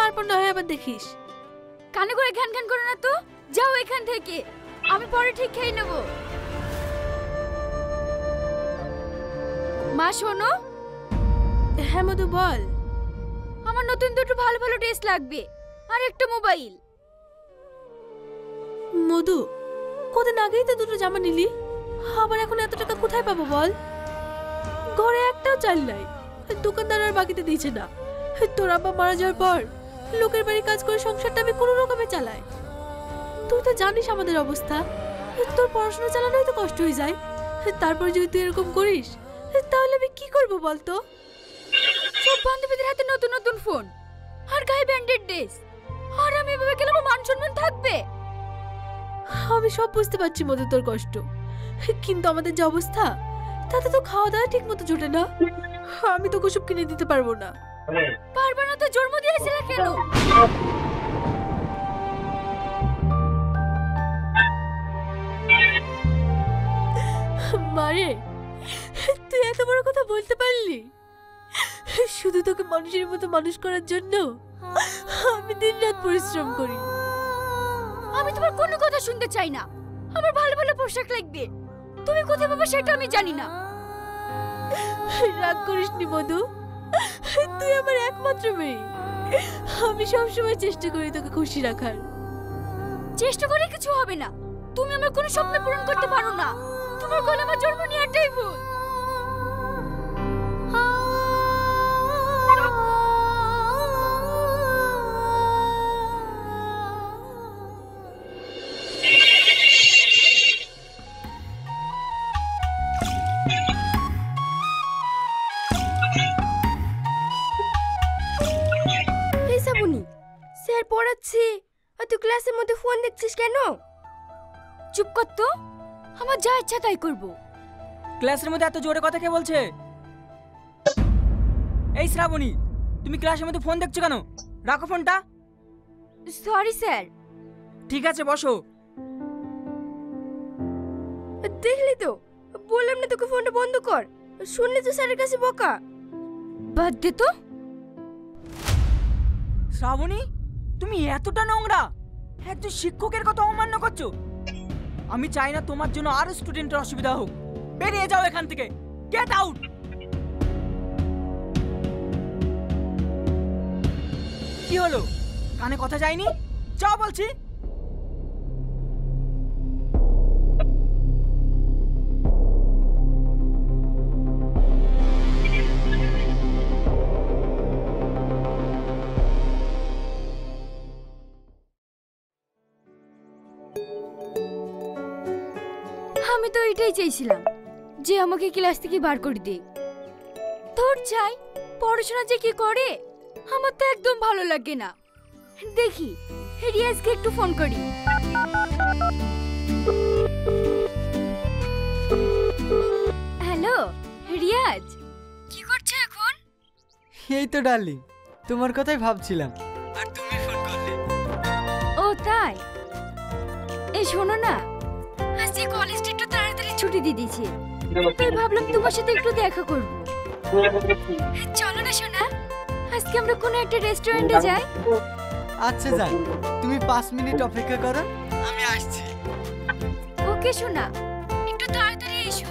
তারপর না হয় আবার দেখিস। কানে করে ঘ্যান ঘ্যান করো না তো, যাও এখান থেকে, আমি পরে ঠিক খেয়ে নেব। মা শোনো। হ্যাঁ মধু বল। আমার নতুন দুটো ভালো ভালো ড্রেস লাগবে আর একটা মোবাইল। মধু, কদিন আগেই তো দুটো জামা নিলি, আবার এখন এত টাকা কোথায় পাবো বল? ঘরে একটাও চাল নাই, দোকানদার আর বাকিতে দিয়েছে না। তোর আব্বা মারা যাওয়ার পর লোকের বাড়ি কাজ করে সংসারটা আমি কোনো রকমে চালাই। তুই তো জানিস আমাদের অবস্থা, তোর পড়াশোনা চালানোই তো কষ্ট হয়ে যায়। তারপর যদি তুই এরকম করিস তাহলে আমি কি করব বলতো? সব বান্ধবীদের হাতে নতুন নতুন ফোন আর গায়ে ব্র্যান্ডেড ড্রেস, আর আমি এভাবে গেলে আমার মান সম্মান থাকবে? আমি সব বুঝতে পারছি মধু তোর কষ্ট, কিন্তু আমাদের যে অবস্থা তাতে তো খাওয়া দাওয়া ঠিক মতো জোটে না। আমি তোকে সব কিনে দিতে পারবো না। পারবে না তো জন্ম দিয়েছিলে কেন? মারে, তুই এত বড় কথা বলতে পারলি? শুধু তোকে মানুষের মতো মানুষ করার জন্য আমি দিনরাত পরিশ্রম করি। আমি তোমার কোনো কথা শুনতে চাই না। আমার ভালো ভালো পোশাক লাগবে, তুমি কোথায় পাবে সেটা আমি জানি না। রাগ করিসনি মধু, তুই আমার একমাত্র মেয়ে। আমি সবসময় চেষ্টা করি তোকে খুশি রাখার। চেষ্টা করে কিছু হবে না, তুমি আমার কোনো স্বপ্ন পূরণ করতে পারো না। তোমার কোলে আমার জন্ম নেওয়াটাই ভুল। এই সাবুনি, স্যার পড়াচ্ছি আর তুই ক্লাসের মধ্যে ফোন দেখছিস কেন? চুপ কর তো, আমার যা ইচ্ছা তাই করব। ক্লাসের মধ্যে এত জোরে কথা কে বলছে? এই শ্রাবণী, তুমি ক্লাসের মধ্যে ফোন দেখছো কেন? রাখো ফোনটা। Sorry sir. ঠিক আছে বসো। দেখলি তো, বললাম না তোকে ফোনটা বন্ধ কর, শুনলি তো স্যারের কাছে বকা। বাদ দে তো। শ্রাবণী, তুমি এতটা নোংরা, একজন শিক্ষকের কথা অমান্য করছো। আমি চাই না তোমার জন্য আরো স্টুডেন্টের অসুবিধা হোক। বেরিয়ে যাও এখান থেকে, গেট আউট। কি হলো, কানে কথা যায়নি? যাও বলছি। আমি তো এটাই চাইছিলাম যে আমাকে ক্লাস থেকে বার করে দে। তোর চাই পড়াশোনা যে কি করে আমার তো একদম ভালো লাগে না। দেখি রিয়াজকে একটু ফোন করি। হ্যালো রিয়াজ, কি করছো এখন? এই তো ডার্লিং, তোমার কথাই ভাবছিলাম আর তুমি ফোন করলে। ও তাই? এই শোনো না, আজকে কলেজটা একটু তাড়াতাড়ি ছুটি দিয়ে দিয়েছে, তাই ভাবলাম তোমার সাথে একটু দেখা করব। চলো না সোনা, আজকে আমরা কোনো একটা রেস্টুরেন্টে যাই। আচ্ছা যান, তুমি 5 মিনিট অপেক্ষা করো, আমি আসছি। ওকে সোনা, একটু তাড়াতাড়ি এসো।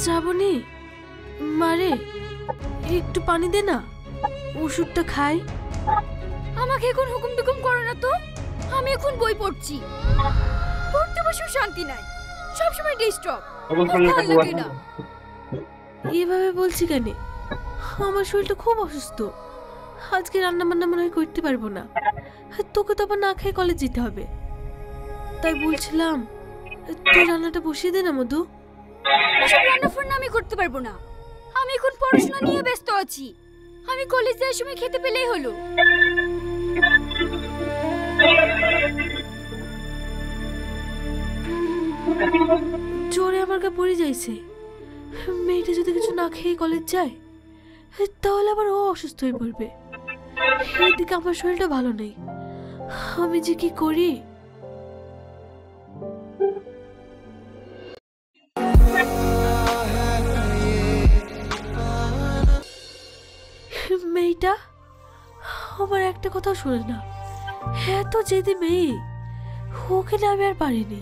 শ্রাবণী, মারে একটু পানি দে না, ওষুধটা খাই। আমাকে এখন হুকুম টুকুম করো না তো, আমি এখন বই পড়ছি। পড়তে বসেও শান্তি নাই, সবসময় ডিস্টার্ব, ভালো লাগে না। এভাবে বলছি কেন? আমার শরীরটা খুব অসুস্থ, আজকে রান্না বান্না মনে হয় করতে পারবো না। তোকে তো আবার না খেয়ে কলেজ যেতে হবে, তাই বলছিলাম তুই রান্নাটা বসিয়ে দে না মধু। এসব রান্না ফান্না আমি করতে পারবো না, আমি এখন পড়াশোনা নিয়ে ব্যস্ত আছি। আমি কলেজ যাওয়ার সময় খেতে পেলেই হলো। জোরে আমার গা পড়ে যাইছে। মেয়েটা যদি কিছু না খেয়ে কলেজ যায় তাহলে আবার ও অসুস্থ হয়ে পড়বে। এদিকে আমার শরীরটা ভালো নেই, আমি যে কি করি। মেয়েটা আমার একটা কথাও শোনে না, এত জেদি মেয়ে, ওকে না আমি আর পারিনি।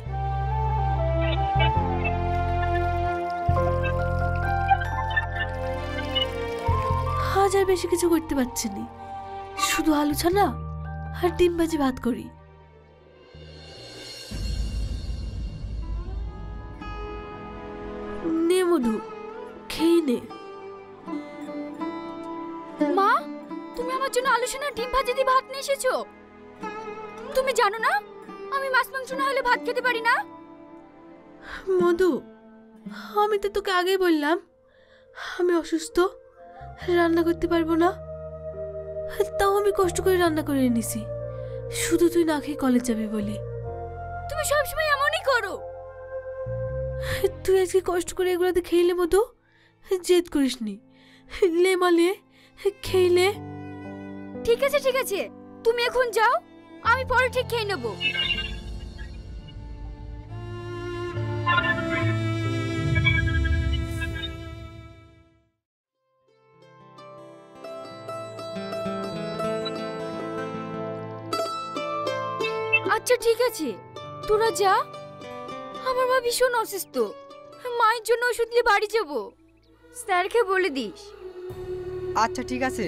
আজ আর বেশি কিছু করতে পারছি না, শুধু আলু ছানা আর ডিম ভাজি ভাত করি। নে মধু, খেয়ে নে। মা, তুমি আমার জন্য আলু সোনা ডিম ভাজি দিয়ে ভাত নিয়ে এসেছো। তুমি জানো না আমি মাছ মাংস না হলে ভাত খেতে পারি না। মধু, আমি তো তোকে আগেই বললাম আমি অসুস্থ, রান্না করতে পারবো না, তাও আমি কষ্ট করে রান্না করে এনেছি, শুধু তুই না খেয়ে কলেজ যাবি বলি। তুমি সবসময় এমনই করো। তুই আজকে কষ্ট করে এগুলোতে খেইলে মধু, জেদ করিস নি, লে মালে খেইলে। ঠিক আছে ঠিক আছে, তুমি এখন যাও, আমি পরে ঠিক খেয়ে নেবো। আচ্ছা ঠিক আছে, তোরা যা। আমার মা ভীষণ অসুস্থ, মায়ের জন্য ওষুধ নিয়ে বাড়ি যাবো। স্যারকে বলে দিস। আচ্ছা ঠিক আছে।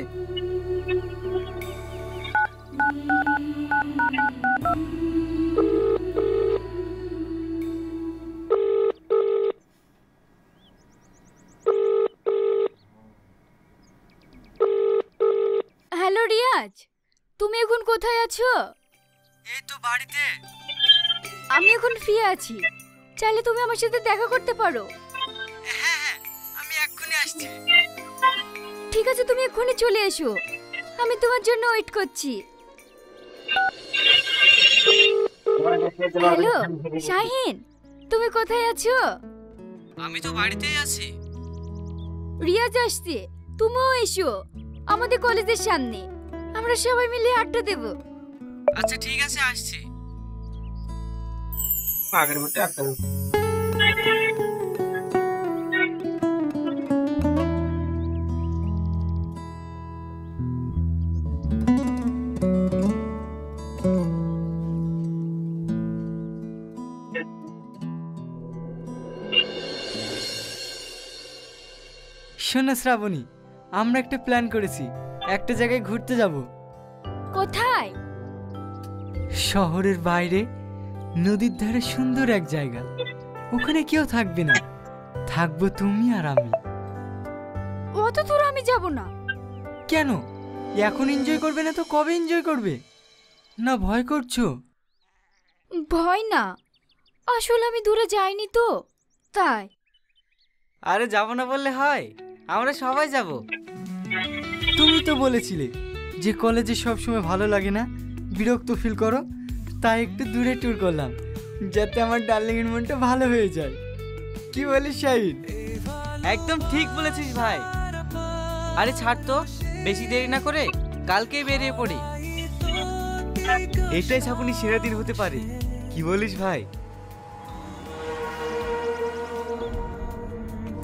হ্যালো রিয়াজ, তুমি এখন কোথায় আছো? এই তো বাড়িতে। আমি এখন ফ্রি আছি, চাইলে তুমি আমার সাথে দেখা করতে পারো। হ্যাঁ, আমি এক্ষুনি আসছি। ঠিক আছে, তুমি এক্ষুনি চলে এসো, আমি তোমার জন্য ওয়েট করছি। হ্যালো শাহিন, তুমি কোথায় আছো? আমি তো বাড়িতেই আছি। রিয়াজ আসছে, তুমিও এসো আমাদের কলেজের সামনে, আমরা সবাই মিলে আড্ডা দেব। আচ্ছা ঠিক আছে, আসছি। শোনো শ্রাবণী, আমরা একটা প্ল্যান করেছি, একটা জায়গায় ঘুরতে যাব। কোথায়? শহরের বাইরে, নদীর ধারে সুন্দর এক জায়গা। ওখানে কেউ থাকবে না, থাকবো তুমি আর আমি। অত দূর আমি যাব না। কেন? এখন এনজয় করবে না তো কবে এনজয় করবে? না ভয় করছো? ভয় না, আসলে আমি দূরে যাইনি তো তাই। আরে যাব না বললে হয়, আমরা সবাই যাব। তুমি তো বলেছিলে যে কলেজে সব সময় ভালো লাগে না, বিরক্ত ফিল করো, তাই একটু দূরে ট্যুর করলাম, যাতে আমার ডার্লিং এর মনটা ভালো হয়ে যায়। কি বলিস শাহিদ? একদম ঠিক বলেছিস ভাই। আরে ছাড় তো, বেশি দেরি না করে কালকেই বেরিয়ে পড়ি। এটাই ছাপুনি সেরা দিন হতে পারে, কি বলিস ভাই?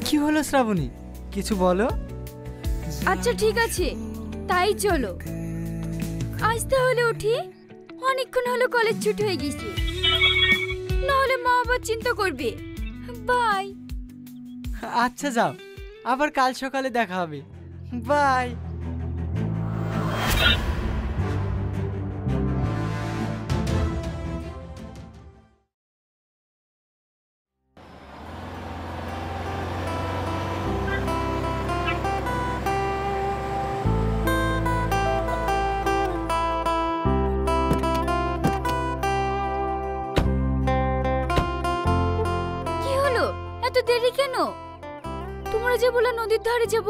কি হলো শ্রাবণী, কিছু বলো। আচ্ছা ঠিক আছে, তাই চলো। আজ তাহলে উঠি, অনেকক্ষণ হলো কলেজ ছুটি হয়ে গেছে, নাহলে মা আবার চিন্তা করবে। বাই। আচ্ছা যাও, আবার কাল সকালে দেখা হবে। বাই। কি হলো, এত দেরি কেন? তোমরা যে বলে নদীর ধারে যাব,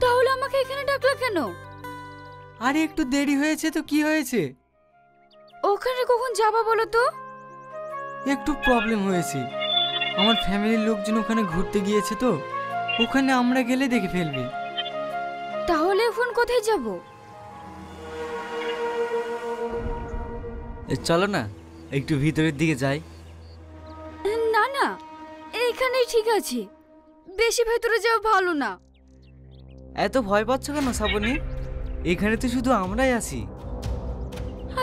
তাহলে আমাকে এখানে ডাকলা কেন? আরে একটু দেরি হয়েছে তো কি হয়েছে? ওখানে কখন যাবা বলো তো? একটু প্রবলেম হয়েছে, আমার ফ্যামিলির লোকজন ওখানে ঘুরতে গিয়েছে তো, ওখানে আমরা গেলে দেখে ফেলবে। তাহলে এখন কোথায় যাব? চলো না একটু ভিতরের দিকে যাই। না না, এইখানেই ঠিক আছে, বেশি ভেতরে যাওয়া ভালো না। এত ভয় পাচ্ছ কেন শ্রাবণী? এখানে তো শুধু আমরাই আছি।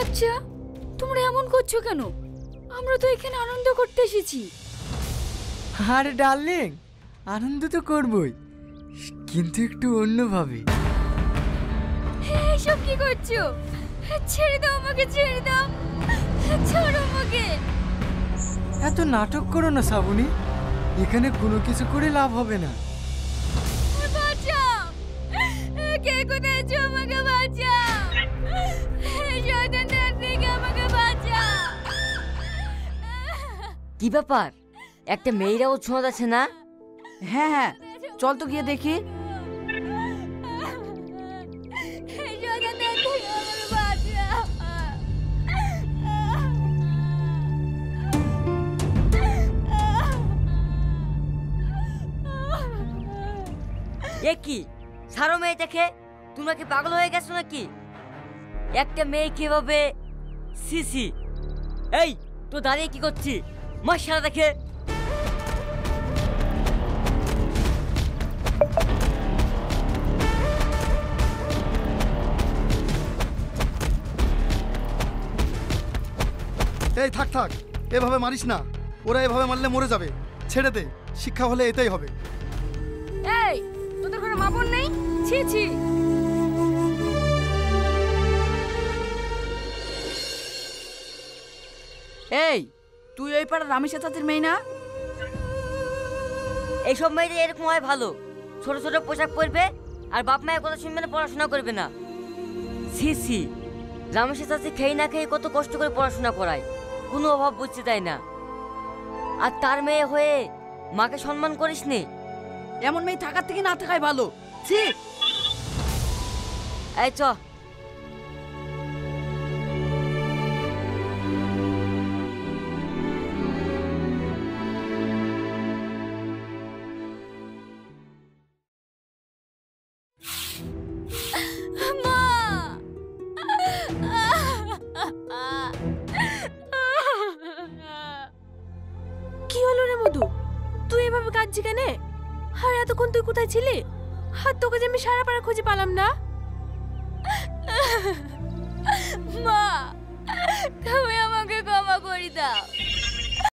আচ্ছা, তোমরা এমন করছো কেন? আমরা তো এখানে আনন্দ করতে এসেছি। আরে ডার্লিং, আনন্দ তো করবই, কিন্তু একটু অন্যভাবে। এসব কি করছো? ছেড়ে দাও আমাকে, ছেড়ে দাও, ছাড়ো আমাকে। এত নাটক করো না শ্রাবণী, এখানে কোনো কিছু করে লাভ হবে না। বাঁচাও, কে কোথায় আছো? আমাকে বাঁচাও, শয়তানটার থেকে আমাকে বাঁচাও। কি ব্যাপার, একটা মেয়েরাও ছোঁয়া যাচ্ছে না? হ্যাঁ হ্যাঁ, চল তো গিয়ে দেখি। শয়তানটার থেকে আমাকে বাঁচাও। এ কি, সারো মেয়েটাকে, তোমরা কি পাগল হয়ে গেছো নাকি? একটা মেয়ে কিভাবে? সিসি, এই তো দাঁড়িয়ে কি করছি? মাশাআল্লাহ দেখে। এই থাক থাক, এভাবে মারিস না, ওরা এভাবে মারলে মরে যাবে। ছেড়ে দে, শিক্ষা হলে এটাই হবে। এই, তোদের ঘরে মা বোন নেই? ছি ছি। এই, তুই এই পাড়ার রামেশের চাচির মেয়ে না? এইসব মেয়েদের এরকম হয় ভালো, ছোট ছোট পোশাক পরবে আর বাপ মায়ের কথা শুনবে না, পড়াশোনা করবে না। সিসি, রামেশের চাচি খেয়ে না খেয়ে কত কষ্ট করে পড়াশোনা করায়, কোনো অভাব বুঝতে দেয় না। আর তার মেয়ে হয়ে মাকে সম্মান করিস নি? এমন মেয়ে থাকার থেকে না থাকাই ভালো। ছি। এই চ। কি হলো রে মধু, তুই এভাবে কাঁদছি কেন? আর এতক্ষণ তুই কোথায় ছিলি? আর তোকে যে আমি সারা পাড়া খুঁজে পেলাম না। মা, তুমি আমাকে ক্ষমা করে দাও।